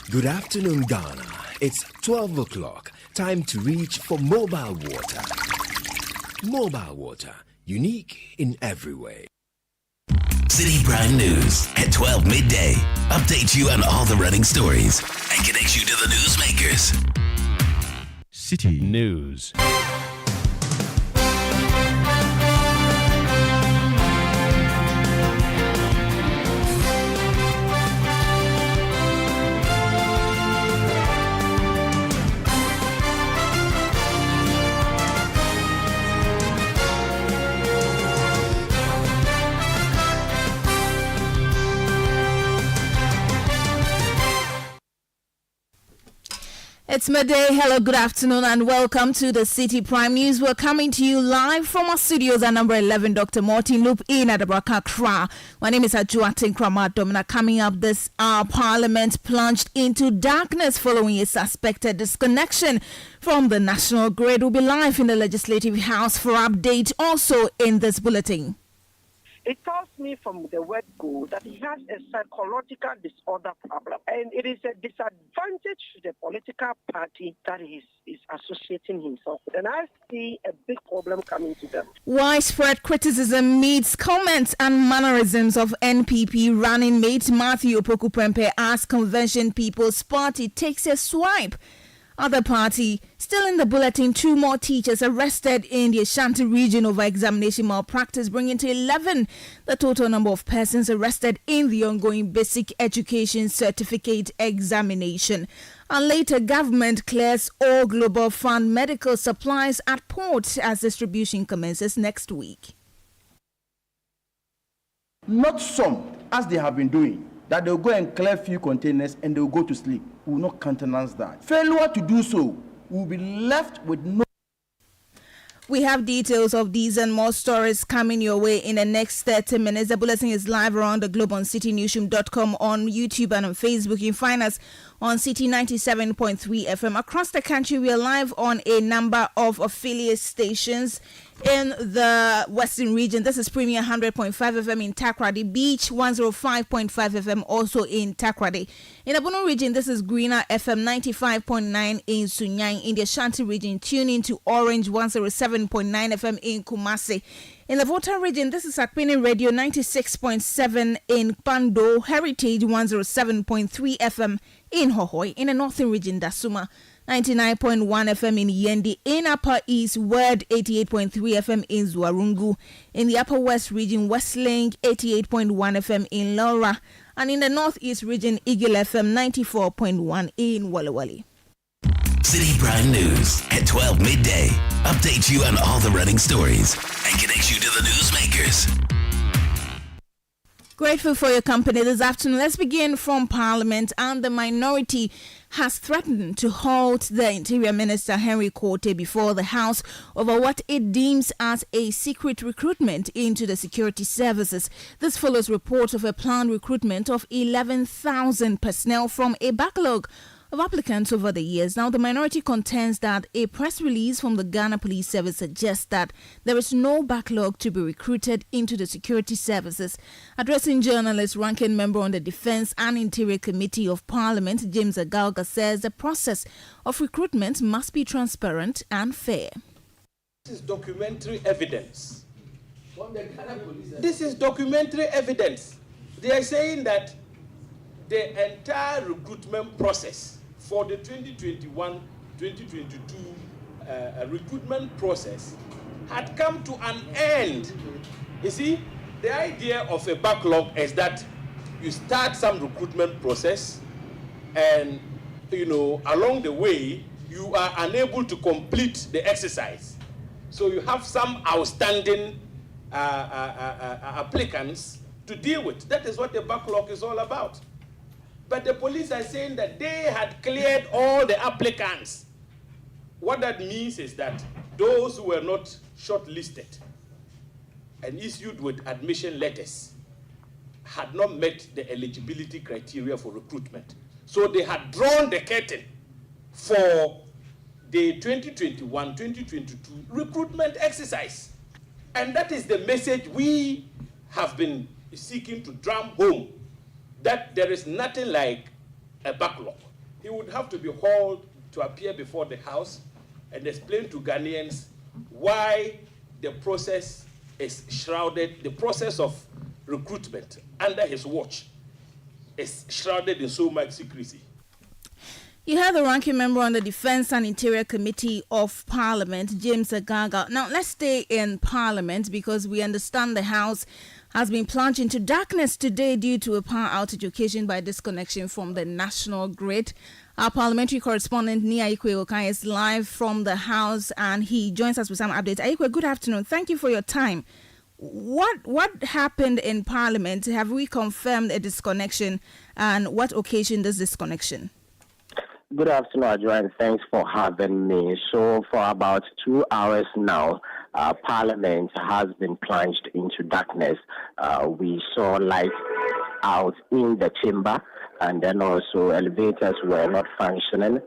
Good afternoon, Ghana. It's 12 o'clock. Time to reach for mobile water. Mobile water, unique in every way. Citi Prime News at 12 midday. Update you on all the running stories and connect you to the newsmakers. Citi News. It's midday. Hello, good afternoon, and welcome to the Citi Prime News. We're coming to you live from our studios at number 11, Dr. Martin Loop in Adabraka, Accra. My name is Ajuatin Kramat Domina. Coming up this hour, Parliament plunged into darkness following a suspected disconnection from the national grid. Will be live in the Legislative House for update also in this bulletin. It tells me from the word go that he has a psychological disorder problem. And it is a disadvantage to the political party that he is associating himself with. And I see a big problem coming to them. Widespread criticism meets comments and mannerisms of NPP running mate Matthew Opoku-Prempeh as Convention People's Party takes a swipe. Other party, still in the bulletin, 2 more teachers arrested in the Ashanti region over examination malpractice, bringing to 11 the total number of persons arrested in the ongoing basic education certificate examination. And later, government clears all Global Fund medical supplies at port as distribution commences next week. Not some, as they have been doing, that they'll go and clear few containers and they'll go to sleep. We will not countenance that. Failure to do so will be left with no. We have details of these and more stories coming your way in the next 30 minutes. The bulletin is live around the globe on citinewsroom.com, on YouTube and on Facebook. You can find us on Citi 97.3 FM. Across the country, we are live on a number of affiliate stations. In the Western region, this is Premier 100.5 FM in Takoradi, Beach 105.5 FM also in Takoradi. In the Bono region, this is Greener FM 95.9 in Sunyang. In the Ashanti region, tune in to Orange 107.9 FM in Kumasi. In the Volta region, this is Akpini Radio 96.7 in Pando, Heritage 107.3 FM in Hohoi. In the Northern region, Dasuma 99.1 FM in Yendi. In Upper East, Word 88.3 FM in Zwarungu. In the Upper West region, Westlink 88.1 FM in Laura. And in the Northeast region, Eagle FM 94.1 in Walla Walla. Citi Prime News at 12 midday. Update you on all the running stories and connect you to the newsmakers. Grateful for your company this afternoon. Let's begin from Parliament. And the minority has threatened to halt the Interior Minister Henry Korte before the House over what it deems as a secret recruitment into the security services. This follows reports of a planned recruitment of 11,000 personnel from a backlog of applicants over the years. Now, the minority contends that a press release from the Ghana Police Service suggests that there is no backlog to be recruited into the security services. Addressing journalists, ranking member on the Defense and Interior Committee of Parliament, James Agalga, says the process of recruitment must be transparent and fair. This is documentary evidence. This is documentary evidence. They are saying that the entire recruitment process for the 2021-2022 recruitment process had come to an end. You see, the idea of a backlog is that you start some recruitment process and, along the way, you are unable to complete the exercise. So you have some outstanding applicants to deal with. That is what the backlog is all about. But the police are saying that they had cleared all the applicants. What that means is that those who were not shortlisted and issued with admission letters had not met the eligibility criteria for recruitment. So they had drawn the curtain for the 2021-2022 recruitment exercise. And that is the message we have been seeking to drum home, that there is nothing like a backlog. he would have to be hauled to appear before the House and explain to Ghanaians why the process is shrouded, the process of recruitment under his watch is shrouded in so much secrecy. You have the ranking member on the Defense and Interior Committee of Parliament, James Agaga. Now, let's stay in Parliament because we understand the House has been plunged into darkness today due to a power outage occasioned by disconnection from the national grid. Our parliamentary correspondent, Nia Ikwe Okai, is live from the House and he joins us with some updates. Ikwe, good afternoon. Thank you for your time. What happened in Parliament? Have we confirmed a disconnection and what occasioned this disconnection? Good afternoon, Adjoa, and thanks for having me. So for about 2 hours now, Parliament has been plunged into darkness. We saw lights out in the chamber, and then also elevators were not functioning.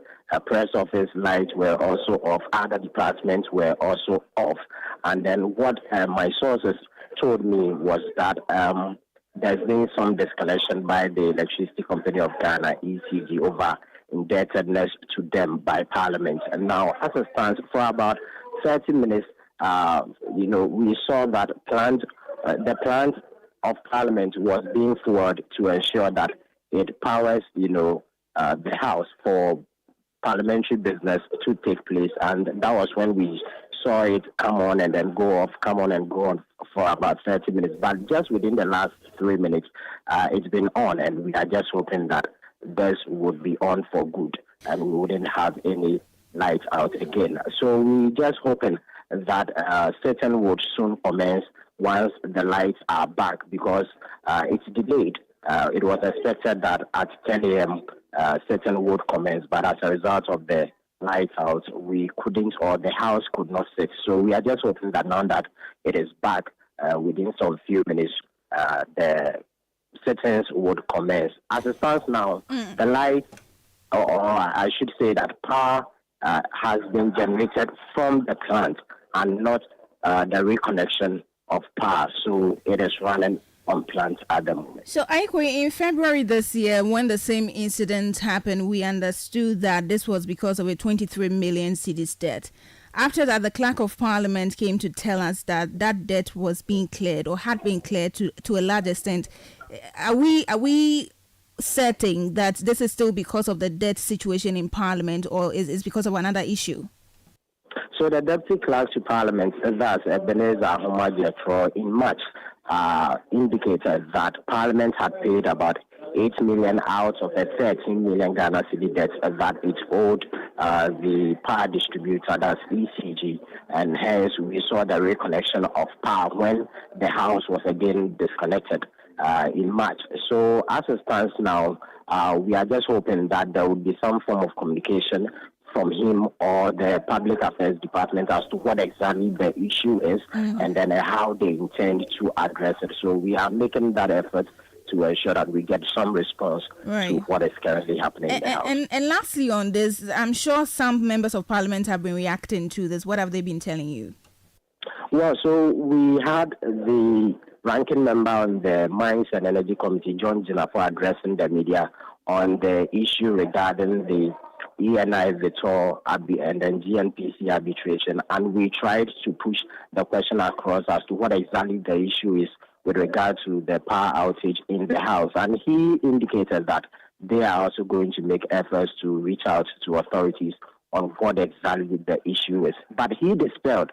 Press office lights were also off. Other departments were also off. And then what my sources told me was that there's been some disconnection by the Electricity Company of Ghana, ECG, over indebtedness to them by Parliament. And now, as it stands, for about 30 minutes, we saw that the plant of Parliament was being forwarded to ensure that it powers, the House for parliamentary business to take place. And that was when we saw it come on and then go off, come on and go on for about 30 minutes. But just within the last 3 minutes, it's been on, and we are just hoping that this would be on for good and we wouldn't have any lights out again. So we're just hoping that sitting would soon commence once the lights are back, because it's delayed. It was expected that at 10 a.m. Sitting would commence, but as a result of the lights out, we couldn't, or the House could not sit. So we are just hoping that now that it is back, within some few minutes, the sittings would commence. As it stands now, the light, or I should say that power has been generated from the plant and not the reconnection of power. So it is running on plant at the moment. So, Aikwe, in February this year, when the same incident happened, we understood that this was because of a 23 million cedis debt. After that, the Clerk of Parliament came to tell us that that debt was being cleared or had been cleared to a large extent. Are we certain that this is still because of the debt situation in Parliament, or is because of another issue? So the Deputy Clerk to Parliament, that's Ebenezer Homagiatro, in March, indicated that Parliament had paid about 8 million out of a 13 million Ghana cedi debt that it owed the power distributor, that's ECG, and hence we saw the reconnection of power when the House was again disconnected in March. So as it stands now, we are just hoping that there would be some form of communication from him or the Public Affairs Department as to what exactly the issue is, and then how they intend to address it. So we are making that effort to ensure that we get some response to what is currently happening in the House. And lastly on this, I'm sure some members of Parliament have been reacting to this. What have they been telling you? Well, so we had the ranking member on the Mines and Energy Committee, John Jinafo, addressing the media on the issue regarding the ENI Vitor and then GNPC arbitration, and we tried to push the question across as to what exactly the issue is with regard to the power outage in the House. And he indicated that they are also going to make efforts to reach out to authorities on what exactly the issue is. But he dispelled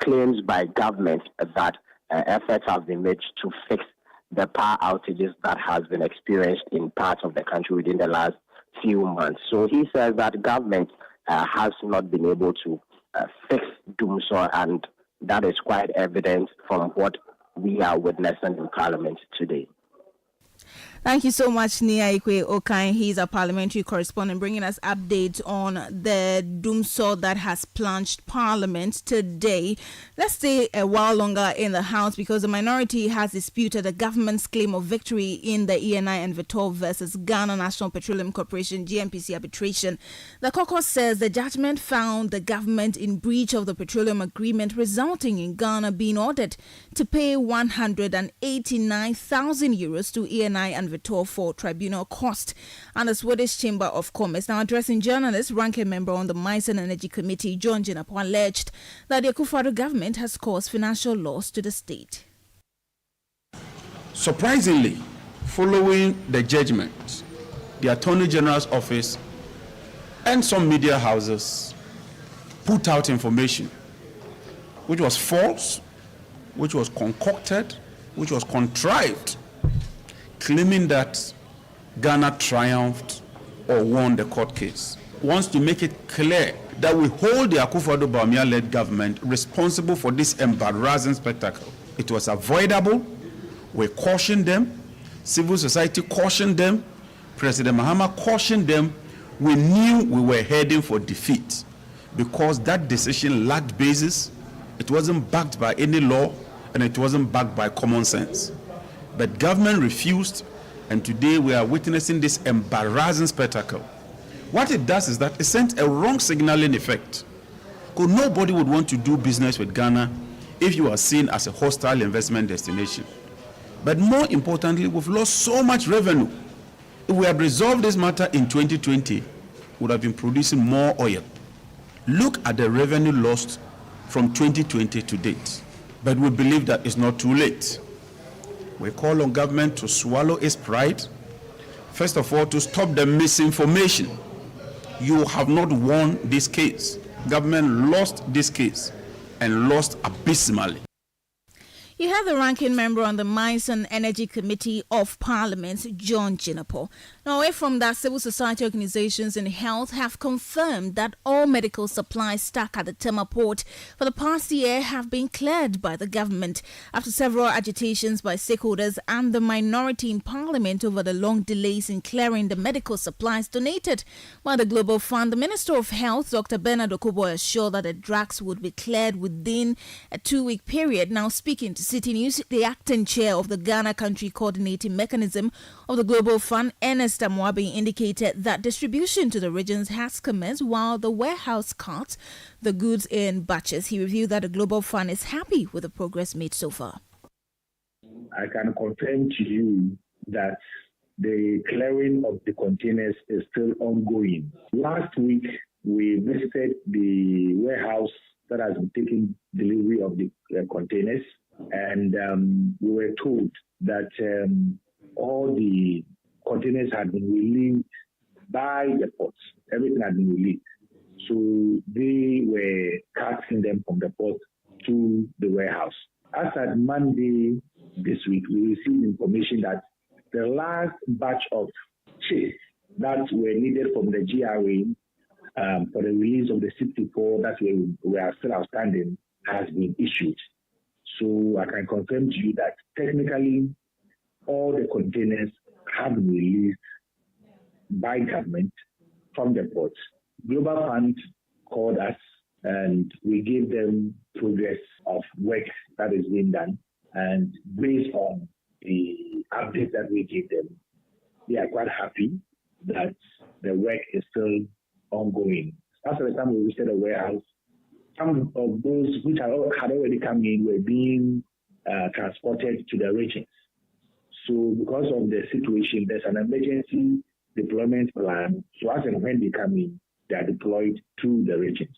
claims by government that efforts have been made to fix the power outages that has been experienced in parts of the country within the last few months. So he says that government has not been able to fix Doomsaw, and that is quite evident from what we are witnessing in Parliament today. Thank you so much, Nia Ikwe Okai. He's a parliamentary correspondent bringing us updates on the doomsaw that has plunged Parliament today. Let's stay a while longer in the House because the minority has disputed the government's claim of victory in the ENI and Vitor versus Ghana National Petroleum Corporation GNPC arbitration. The caucus says the judgment found the government in breach of the petroleum agreement, resulting in Ghana being ordered to pay 189,000 euros to ENI and Vitor for tribunal cost and the Swedish Chamber of Commerce. Now, addressing journalists, ranking member on the Mines and Energy Committee, John Jinapo, alleged that the Akufo-Addo government has caused financial loss to the state. Surprisingly, following the judgment, the Attorney General's office and some media houses put out information which was false, which was concocted, which was contrived, claiming that Ghana triumphed or won the court case. Wants to make it clear that we hold the Akufo-Addo Bawumia-led government responsible for this embarrassing spectacle. It was avoidable. We cautioned them. Civil society cautioned them. President Mahama cautioned them. We knew we were heading for defeat because that decision lacked basis. It wasn't backed by any law, and it wasn't backed by common sense. But government refused, and today we are witnessing this embarrassing spectacle. What it does is that it sent a wrong signaling effect. Because nobody would want to do business with Ghana if you are seen as a hostile investment destination. But more importantly, we've lost so much revenue. If we had resolved this matter in 2020, we would have been producing more oil. Look at the revenue lost from 2020 to date. But we believe that it's not too late. We call on government to swallow its pride. First of all, to stop the misinformation. You have not won this case. Government lost this case and lost abysmally. You have the ranking member on the Mines and Energy Committee of Parliament, John Jinapo. Now, away from that, civil society organizations in health have confirmed that all medical supplies stuck at the Tema port for the past year have been cleared by the government after several agitations by stakeholders and the minority in Parliament over the long delays in clearing the medical supplies donated by the Global Fund. The Minister of Health, Dr. Bernard Okubo, assured that the drugs would be cleared within a 2-week period. Now, speaking to Citi News, the acting chair of the Ghana Country Coordinating Mechanism of the Global Fund, Ernest Amwabi, indicated that distribution to the regions has commenced while the warehouse carts the goods in batches. He revealed that the Global Fund is happy with the progress made so far. I can confirm to you that the clearing of the containers is still ongoing. Last week, we visited the warehouse that has been taking delivery of the containers. And we were told that all the containers had been released by the ports. Everything had been released. So they were carting them from the port to the warehouse. As at Monday this week, we received information that the last batch of chips that were needed from the GRA for the release of the 64 that were still outstanding has been issued. So I can confirm to you that technically all the containers have been released by government from the ports. Global Fund called us and we gave them progress of work that is being done. And based on the update that we gave them, they are quite happy that the work is still ongoing. After the time we visited the warehouse, some of those which had already come in were being transported to the regions. So because of the situation, there's an emergency deployment plan. So as and when they come in, they are deployed to the regions.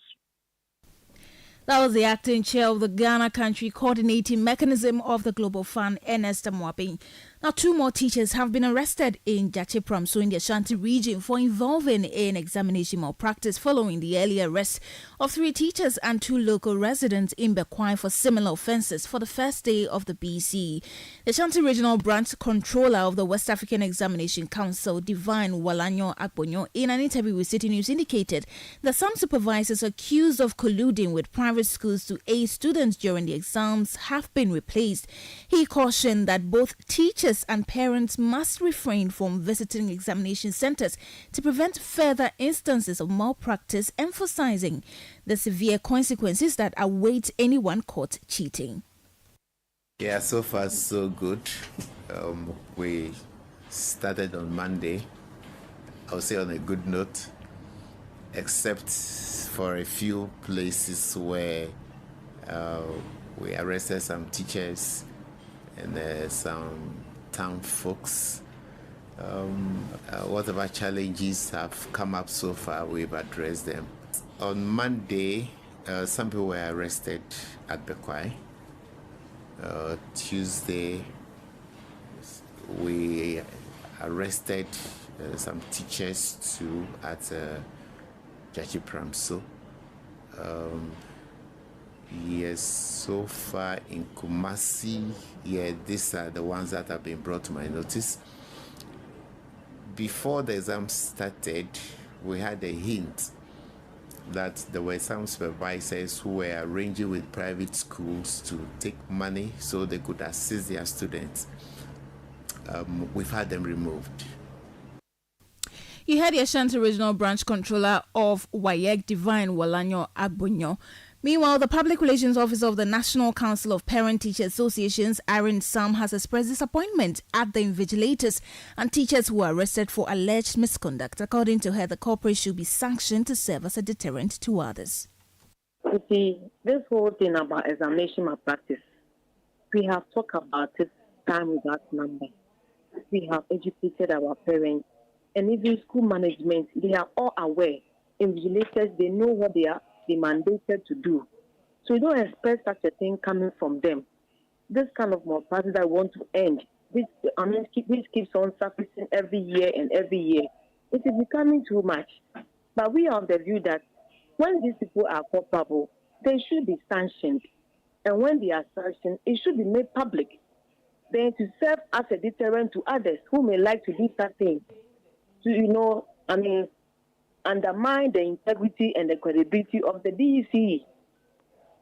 That was the acting chair of the Ghana Country Coordinating Mechanism of the Global Fund, Ernest Amwabi. Now, 2 more teachers have been arrested in Citi Prime, so in the Ashanti region, for involving in examination malpractice following the earlier arrest of 3 teachers and 2 local residents in Bekwai for similar offences for the first day of the BC. The Ashanti Regional Branch Controller of the West African Examination Council, Divine Walanyo Akponyo, in an interview with Citi News, indicated that some supervisors accused of colluding with private schools to aid students during the exams have been replaced. He cautioned that both teachers and parents must refrain from visiting examination centers to prevent further instances of malpractice, emphasizing the severe consequences that await anyone caught cheating. Yeah, so far so good. We started on Monday, I would say on a good note, except for a few places where we arrested some teachers and some town folks Whatever challenges have come up so far, we've addressed them. On Monday, some people were arrested at Bekwai. Tuesday, we arrested some teachers too at Citi Prime. Yes, so far in Kumasi, these are the ones that have been brought to my notice. Before the exam started, we had a hint that there were some supervisors who were arranging with private schools to take money so they could assist their students. We've had them removed. You heard the Ashanti Regional Branch Controller of WAEC, Divine Walanyo Agbonyo. Meanwhile, the Public Relations Officer of the National Council of Parent-Teacher Associations, Irene Sam, has expressed disappointment at the invigilators and teachers who were arrested for alleged misconduct. According to her, the corporate should be sanctioned to serve as a deterrent to others. You see, this whole thing about examination malpractice, we have talked about it time without number. We have educated our parents, and even school management, they are all aware. Invigilators, they know what they are mandated to do. So you don't expect such a thing coming from them. This kind of malpractice that we want to end, this keeps on surfacing every year and every year. It is becoming too much. But we are of the view that when these people are culpable, they should be sanctioned. And when they are sanctioned, it should be made public. Then to serve as a deterrent to others who may like to do that thing. To, undermine the integrity and the credibility of the DEC.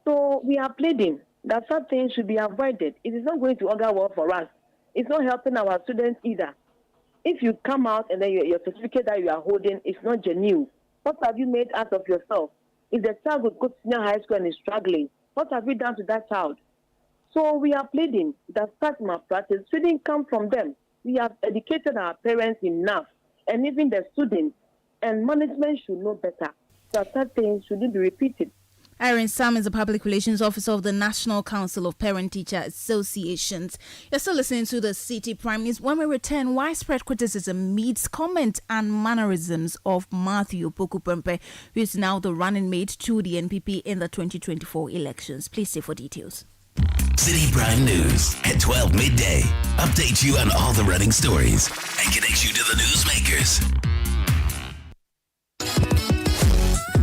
So we are pleading that such things should be avoided. It is not going to augur well for us. It's not helping our students either. If you come out and then your certificate that you are holding is not genuine, what have you made out of yourself? If the child would go to senior high school and is struggling, what have you done to that child? So we are pleading that such malpractice shouldn't come from them. We have educated our parents enough, and even the students, and management should know better. That things shouldn't be repeated. Irene Sam is the Public Relations Officer of the National Council of Parent-Teacher Associations. You're still listening to the Citi Prime News. When we return, widespread criticism meets comment and mannerisms of Matthew Pokupempe, who is now the running mate to the NPP in the 2024 elections. Please stay for details. Citi Prime News at 12 midday. Update you on all the running stories and connect you to the newsmakers.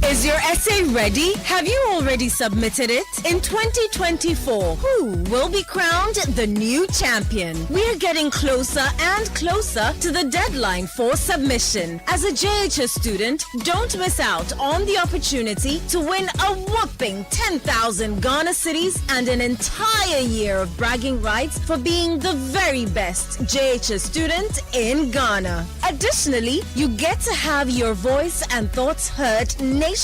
Is your essay ready? Have you already submitted it? In 2024, who will be crowned the new champion? We're getting closer and closer to the deadline for submission. As a JHS student, don't miss out on the opportunity to win a whopping 10,000 Ghana cedis and an entire year of bragging rights for being the very best JHS student in Ghana. Additionally, you get to have your voice and thoughts heard nationwide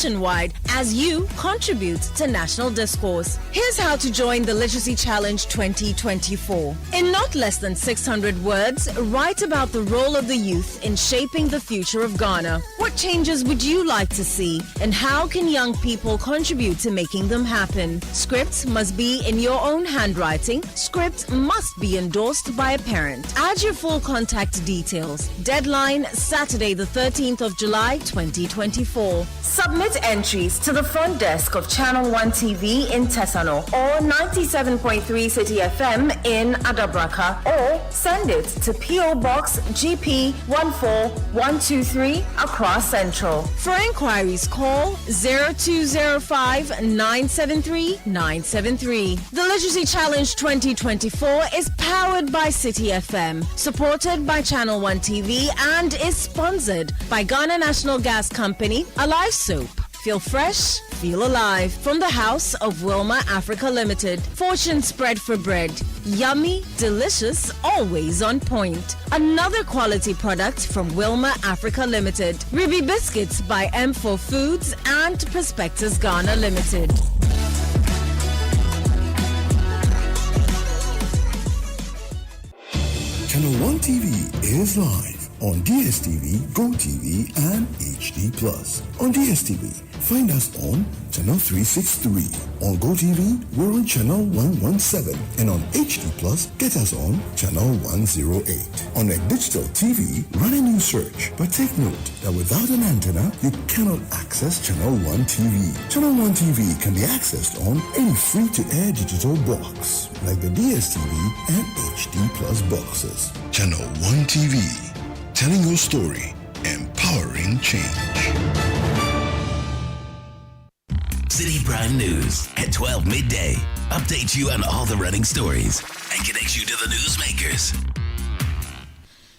as you contribute to national discourse. Here's how to join the Literacy Challenge 2024. In not less than 600 words, write about the role of the youth in shaping the future of Ghana. What changes would you like to see, and how can young people contribute to making them happen? Script must be in your own handwriting. Script must be endorsed by a parent. Add your full contact details. Deadline Saturday the 13th of July 2024. Submit entries to the front desk of Channel 1 TV in Tesano or 97.3 Citi FM in Adabraka, or send it to PO Box GP 14123 Accra Central. For inquiries, call 0205 973 973. The Literacy Challenge 2024 is powered by Citi FM, supported by Channel 1 TV, and is sponsored by Ghana National Gas Company, Alive Soap. Feel fresh, feel alive. From the House of Wilma Africa Limited. Fortune spread for bread. Yummy, delicious, always on point. Another quality product from Wilma Africa Limited. Ruby Biscuits by M4 Foods and Prospectus Ghana Limited. Channel 1 TV is live on DSTV, GoTV, and HD+. On DSTV, Find us on Channel 363. On GoTV, we're on Channel 117. And on HD Plus, get us on Channel 108. On a digital TV, run a new search. But take note that without an antenna, you cannot access Channel 1 TV. Channel 1 TV can be accessed on any free-to-air digital box, like the DSTV and HD Plus boxes. Channel 1 TV, telling your story, empowering change. Citi Prime News at 12 midday. Update you on all the running stories and connect you to the newsmakers.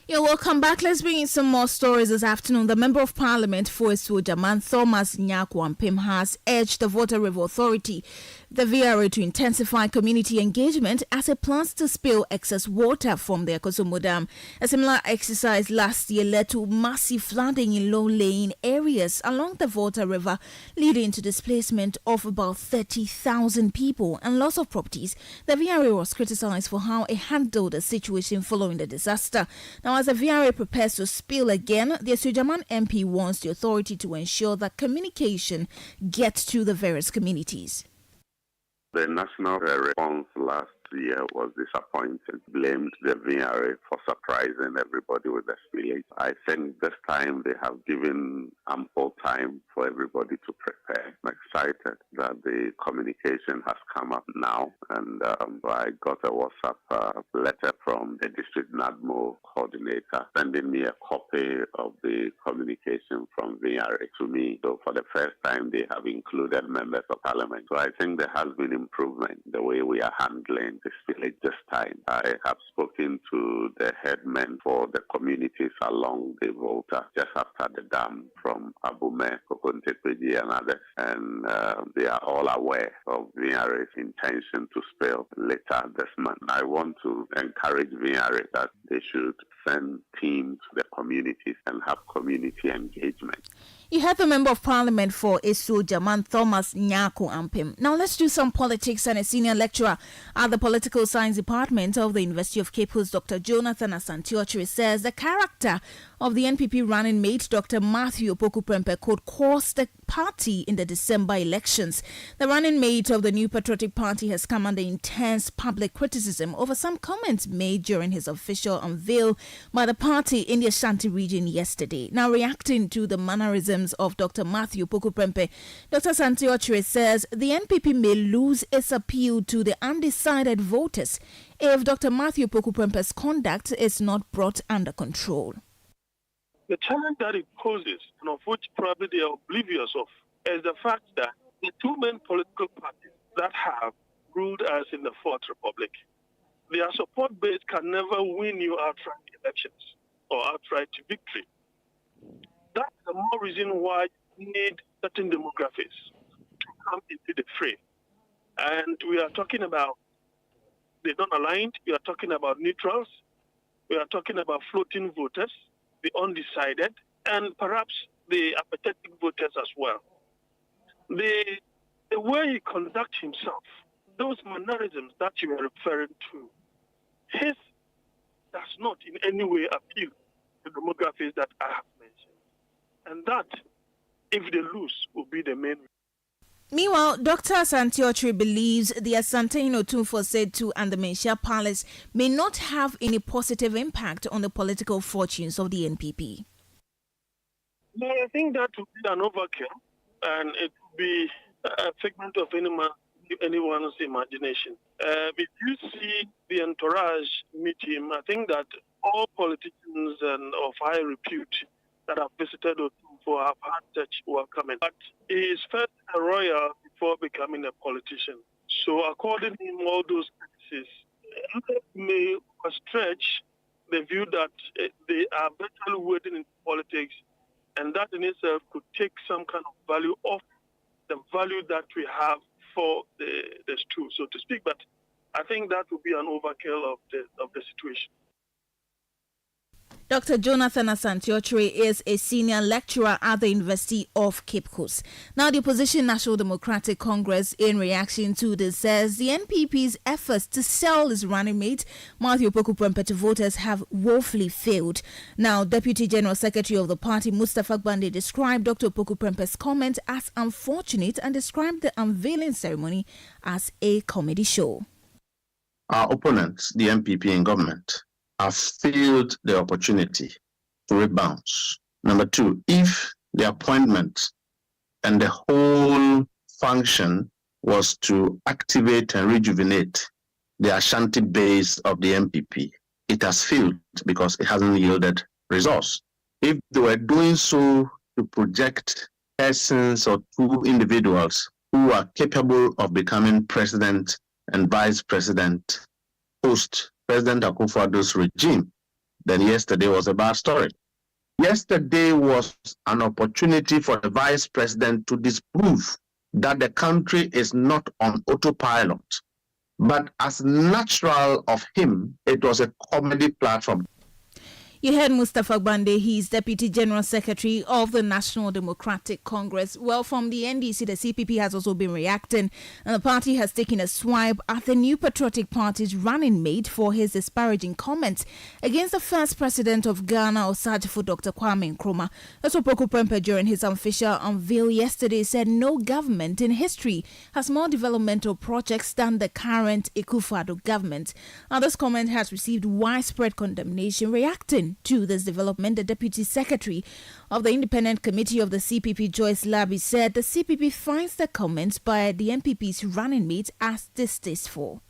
Yeah, welcome back. Let's bring in some more stories this afternoon. The Member of Parliament for Esuojaman, Thomas Nyakwampim, has urged the Water River Authority, the VRA, to intensify community engagement as it plans to spill excess water from the Ekosomo Dam. A similar exercise last year led to massive flooding in low-lying areas along the Water River, leading to displacement of about 30,000 people and loss of properties. The VRA was criticized for how it handled the situation following the disaster. Now, as the VRA prepares to spill again, the Esuojaman MP wants the authority to ensure that communication gets to the various communities. The national response last year was disappointing, blamed the VRA for surprising everybody with the spillage. I think this time they have given ample time for everybody to prepare. I'm excited that the communication has come up now, and I got a WhatsApp letter from the district NADMO coordinator sending me a copy of the communication from VRA to me. So for the first time, they have included members of parliament. So I think there has been improvement the way we are handling this village this time. I have spoken to the headmen for the communities along the Volta just after the dam from Abume, Kokontepeji and others, and they are all aware of VRA's intention to spill later this month. I want to encourage VRA that they should send teams to the communities and have community engagement. You heard the Member of Parliament for Esuojaman, Thomas Nyakwampim. Now let's do some politics. And a senior lecturer at the Political Science Department of the University of Cape Coast, Dr. Jonathan Asantiochiri, says the character of the NPP running mate, Dr. Matthew Opoku-Prempeh, could cost the party in the December elections. The running mate of the New Patriotic Party has come under intense public criticism over some comments made during his official unveil by the party in the Ashanti region yesterday. Now, reacting to the mannerisms of Dr. Matthew Opoku-Prempeh, Dr. Asantiochiri says the NPP may lose its appeal to the undecided voters if Dr. Matthew Opoku-Prempeh's conduct is not brought under control. The challenge that it poses, and of which probably they are oblivious of, is the fact that the two main political parties that have ruled us in the Fourth Republic, their support base can never win you outright elections or outright victory. That's the more reason why you need certain demographics to come into the fray. And we are talking about the non-aligned, we are talking about neutrals, we are talking about floating voters, the undecided, and perhaps the apathetic voters as well. The way he conducts himself, those mannerisms that you are referring to, his does not in any way appeal to the demographics that I have mentioned. And that, if they lose, will be the main. Meanwhile, Dr. Asantiochiri believes the Asante Inotumfo Setu and the Menchia Palace may not have any positive impact on the political fortunes of the NPP. Well, I think that would be an overkill, and it would be a figment of anyone's imagination. If you see the entourage meet him, I think that all politicians and of high repute that have visited Otumfo have had such welcoming. But he is first a royal before becoming a politician. So according to him, all those practices may stretch the view that they are better wading into politics, and that in itself could take some kind of value off the value that we have for the stew, so to speak. But I think that would be an overkill of the situation. Dr. Jonathan Asante-Okyere is a senior lecturer at the University of Cape Coast. Now, the opposition National Democratic Congress, in reaction to this, says the NPP's efforts to sell its running mate, Matthew Opoku Prempeh, to voters have woefully failed. Now, Deputy General Secretary of the party, Mustapha Gbande, described Dr. Opoku Prempeh's comment as unfortunate and described the unveiling ceremony as a comedy show. Our opponents, the NPP in government, have failed the opportunity to rebound. Number two, if the appointment and the whole function was to activate and rejuvenate the Ashanti base of the NPP, it has failed because it hasn't yielded results. If they were doing so to project persons or two individuals who are capable of becoming president and vice president post President Akufo-Addo's regime, then yesterday was a bad story. Yesterday was an opportunity for the vice president to disprove that the country is not on autopilot. But as natural of him, it was a comedy platform. You heard Mustapha Gbande, he's Deputy General Secretary of the National Democratic Congress. Well, from the NDC, the CPP has also been reacting, and the party has taken a swipe at the New Patriotic Party's running mate for his disparaging comments against the first president of Ghana, Osagyefo Dr. Kwame Nkrumah. Dr. Opoku Prempeh, during his official unveil yesterday, said no government in history has more developmental projects than the current Akufo-Addo government. Now, this comment has received widespread condemnation. Reacting to this development, the Deputy Secretary of the Independent Committee of the CPP, Joyce Labi, said the CPP finds the comments by the NPP's running mate as distasteful.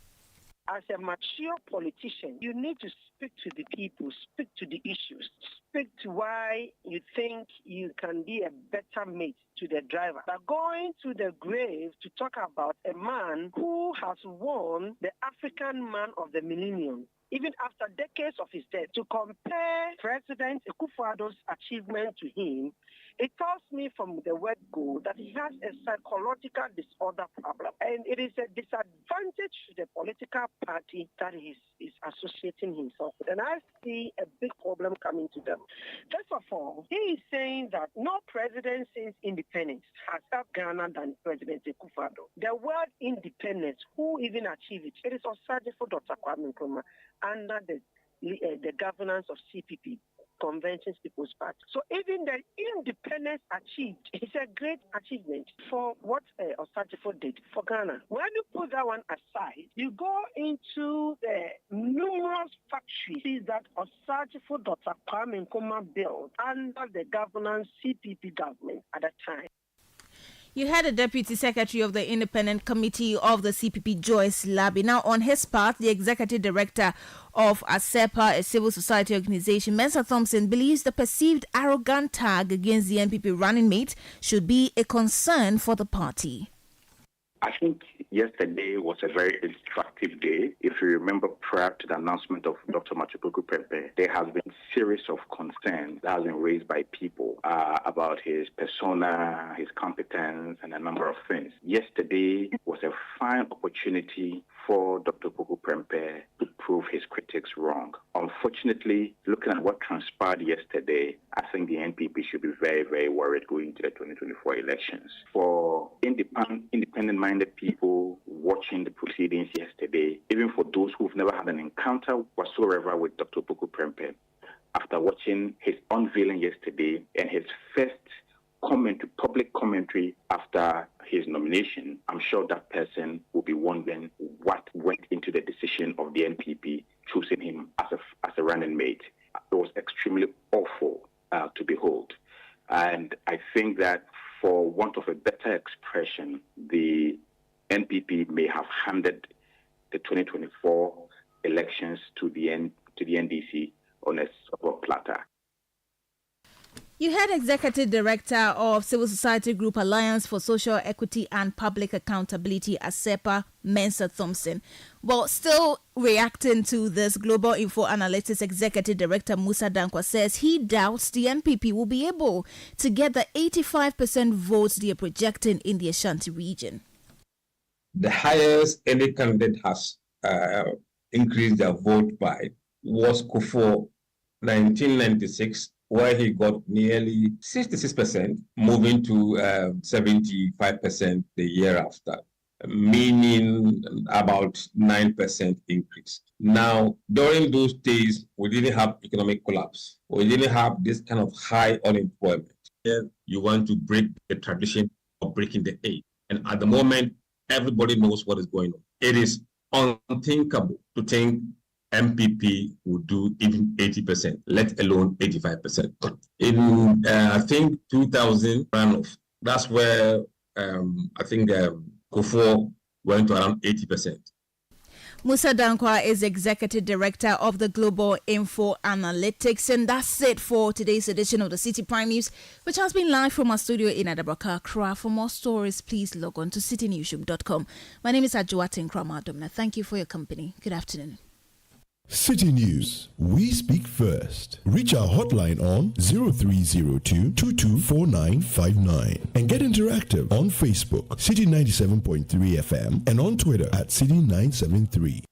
As a mature politician, you need to speak to the people, speak to the issues, speak to why you think you can be a better mate to the driver. But going to the grave to talk about a man who has won the African Man of the Millennium, even after decades of his death, to compare President Akufo-Addo's achievement to him, it tells me from the word go that he has a psychological disorder problem. And it is a disadvantage to the political party that he is associating himself with. And I see a big problem coming to them. First of all, he is saying that no president since independence has helped Ghana than President Akufo-Addo. The word independence, who even achieved it? It is Osagyefo Dr. Kwame Nkrumah under the governance of CPP, Conventions People's Party. So even the independence achieved is a great achievement for what Osagyefo did for Ghana. When you put that one aside, you go into the numerous factories that Osagyefo Dr. Kwame Nkrumah built under the governance CPP government at that time. You had the Deputy Secretary of the Independent Committee of the CPP, Joyce Labi. Now, on his part, the Executive Director of ASEPA, a civil society organization, Mensa Thompson, believes the perceived arrogant tag against the NPP running mate should be a concern for the party. I think yesterday was a very instructive day. If you remember, prior to the announcement of Dr. Opoku Prempeh, there has been a series of concerns that has been raised by people about his persona, his competence, and a number of things. Yesterday was a fine opportunity for Dr. Opoku Prempeh to prove his critics wrong. Unfortunately, looking at what transpired yesterday, I think the NPP should be very, very worried going into the 2024 elections. For independent-minded people watching the proceedings yesterday, even for those who've never had an encounter whatsoever with Dr. Opoku Prempeh, after watching his unveiling yesterday and his first public commentary after his nomination, I'm sure that person will be wondering what went into the decision of the NPP choosing him as a running mate. It was extremely awful to behold. And I think that for want of a better expression, the NPP may have handed the 2024 elections to the NDC on a silver platter. You had Executive Director of Civil Society Group Alliance for Social Equity and Public Accountability, ASEPA, Mensa Thompson. Well, still reacting to this, Global Info Analytics Executive Director Musa Dankwa says he doubts the NPP will be able to get the 85% votes they are projecting in the Ashanti region. The highest any candidate has increased their vote by was Kufuor 1996, where he got nearly 66%, moving to 75% the year after, meaning about 9% increase. Now, during those days, we didn't have economic collapse. We didn't have this kind of high unemployment. You want to break the tradition of breaking the age. And at the moment, everybody knows what is going on. It is unthinkable to think MPP would do even 80%, let alone 85%. In, I think, 2000, that's where I think Kufuor went to around 80%. Musa Dankwa is Executive Director of the Global Info Analytics. And that's it for today's edition of the Citi Prime News, which has been live from our studio in Adabraka, Accra. For more stories, please log on to citinewsroom.com. My name is Ajuatin Kramadomna. Thank you for your company. Good afternoon. Citi News, we speak first. Reach our hotline on 0302 224959 and get interactive on Facebook, Citi 97.3 FM, and on Twitter at Citi 973.